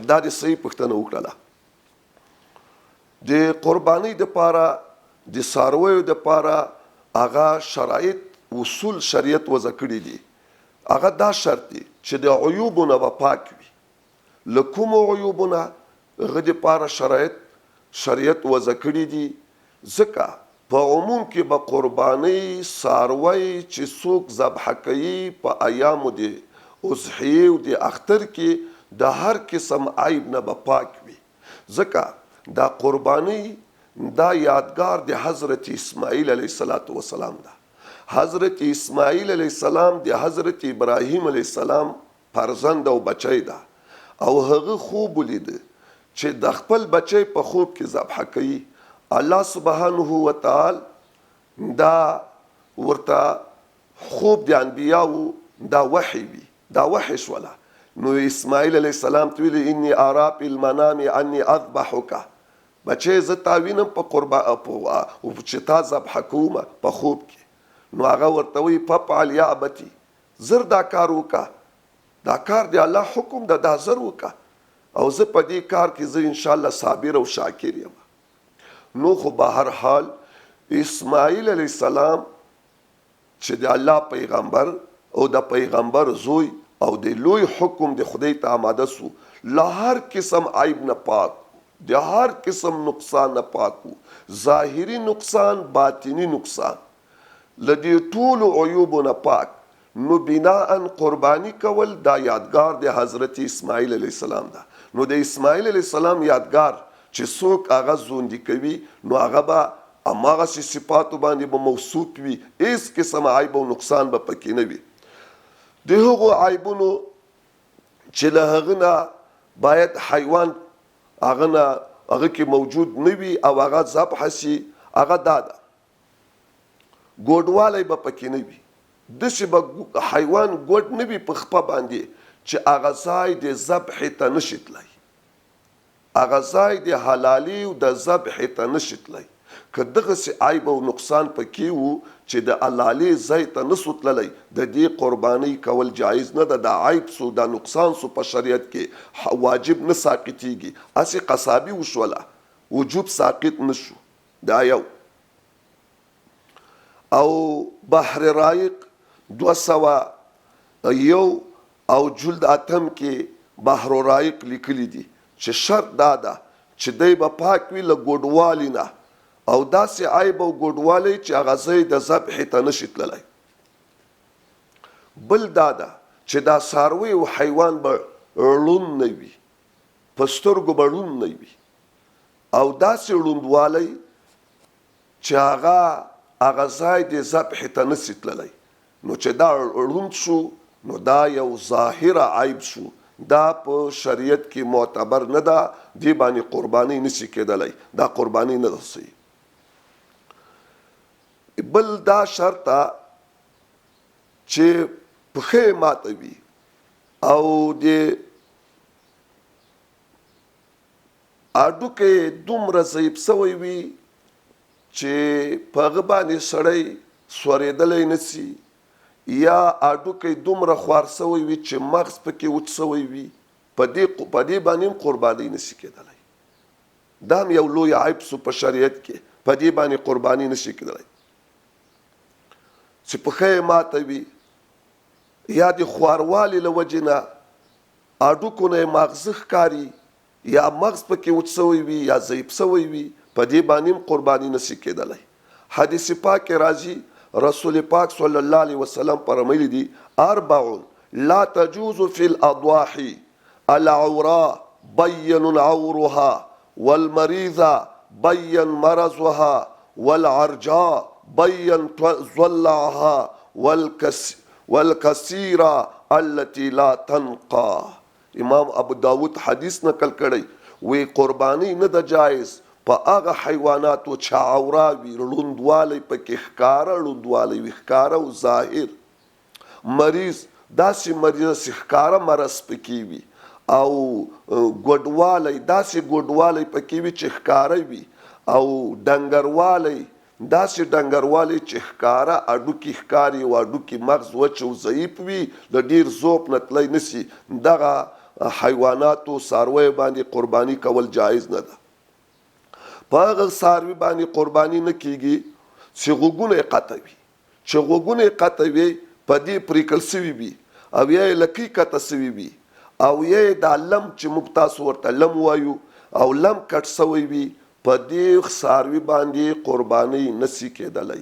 دا د صحیح پوښتنه وکړله. د قربانۍ دپاره د څارویو دپاره هغه شرایط اصول شریعت وضع کړي دي. هغه دا شرط دی چې د عیوبو نه به پاک وي. له کومو عیوبو نه هغه دپاره شریعت وضع کړي دي. ځکه په عموم کې به قربانۍ څاروی چې څوک ذبحه کوي په ایامو د اضحیې او د اختر کې د هر قسم عیب نه به پاک وي. ځکه دا قربانۍ دا یادګار د حضرت اسماعیل علیه السلام ده. حضرت اسماعیل علیه السلام د حضرت ابراهیم علیه السلام فرزند او بچی ده او هغه خوب ولیده چې د خپل بچی په خوب کې ذبحه کوي. الله سبحانه وتعالی دا ورته خوب د انبیاو دا وحی وي، دا وحی شوله. نو اسماعیل علیه السلام ته ویلي انی ارا فی المنام انی اذبحک، بچی زه تا وینم په چې تا ذبحه کوم په خوب کې. نو هغه ورته وایي ففعل یا ابتی، زر دا کار وکړه، دا کار د الله حکم ده، دا زر وکړه او زه په دې کار کې زه انشاءالله صابر او شاکر یم. نو خو به هر حال اسماعیل علیه السلام چې د الله پیغمبر او د پیغمبر زوی او د لوی حکم د خدای ته آماده سو، له هر قسم عیب نه پاک، د هر قسم نقصان نه پاک، ظاهری نقصان، باطنی نقصان، له دې ټولو عیوبو نه پاک. نو بناء قربانی کول دا یادګار د حضرت اسماعیل علیه السلام ده. نو د اسماعیل علیه السلام یادګار چې څوک هغه ژوندي کوي نو هغه به هماغسې صفاتو باندې به موصوف وي، هېڅ قسم عیب او نقصان به پکې نه وي. د هغو عیبونو چې له هغه نه باید حیوان هغه کې موجود نه وي او هغه ذبحه سي، هغه دا ده ګوډوالی به پکې نه وي. داسې به حیوان ګوډ نه وي په خپه باندې چې هغه ځای د ذبحې ته نشي تللی، هغه ځای د حلالي او د ذبحې ته نشي تللی. که دغسې عیب او نقصان پکې وو چې د حلالي ځای ته نسو تللی، د دې قربانۍ کول جایز نه ده. دا عیب سو، دا نقصان سو، په شریعت کې واجب نه ساقطیږي. هسې قصابي وشوله، وجوب ساقط نشو. دا یو. او بحر رایق 201 او جلد 8 کې بحر رایق لیکلی دي چې شرط دا ده چې دی به پاک وي له ګوډوالي نه او داسې عیب او ګوډوالی چې هغه ځای د ذبحې ته نشي تللی. بل دا ده چې دا څاروی او حیوان به ړوند نه وي، په سترګو به ړوند نه وي او داسې ړوندوالی چې هغه ځای د ذبحې ته نشي تللی. نو چې دا ړوند شو نو دا یو ظاهره عیب شو، دا په شریعت کې معتبر نه ده، دې باندې قرباني نشي کېدلی، دا قرباني نه ده صحیح. بل دا شرط چې پښې ماته وي او د هډوکی دومره ضعیف سوی وي چې په هغه باندې سړی سورېدلی نشي، یا هډوکی دومره خوار سوی وي چې مغز پکې وچ سوی وي، په دې باندې هم قرباني نشي کېدلی. دا هم یو لوی عیب سو په شریعت کې، په دې باندې قرباني نشي کېدلی. چې پښه ماته وي یا د خواروالي له وجې نه هډوکو نه یې ماغزه ښکاري یا مغز پکې وچ سوی وي یا ضعیف سوی وي، په دې باندې هم قرباني نشي کېدلی. حدیث پاک کې راځي، رسول پاک صلی الله علیه وسلم فرمایلی دي 4 لا تجوز فی الاضاحی العوراء بین عورها والمریضه بین مرضها والعرجاء بین ضلعها والکثیره التي لا تنقى. امام ابو داود حدیث نقل کړی، وی قربانی نه ده جایز په هغه حیواناتو چې عوره وي، ړوندوالی پکې ښکاره ړوندوالی وي، ښکاره او ظاهر. مریض داسې مریض چې ښکاره مرض پکې وي او ګوډوالی داسې ګوډوالی پکې وي چې ښکاره وي او ډنګروالی داسې ډنګروالی چې ښکاره هډوکي ښکاري او هډوکي مغز وچ او ضعیف وي، د ډېر ذوب نه تلی نسي. دغه حیواناتو څارویو باندې قرباني کول جایز نه ده. په هغه څاروي باندې قرباني نه کیږي چې غوږونه یې قطع وي، چې غوږونه یې قطع وي په دې پریکل سوي وي او یا یې لکۍ قطع سوي وي او یا یې دا لم چې موږ تاسو ورته لم وایو او لم کټ سوی وي، په دې څاروي باندې قرباني نسی کېدلی.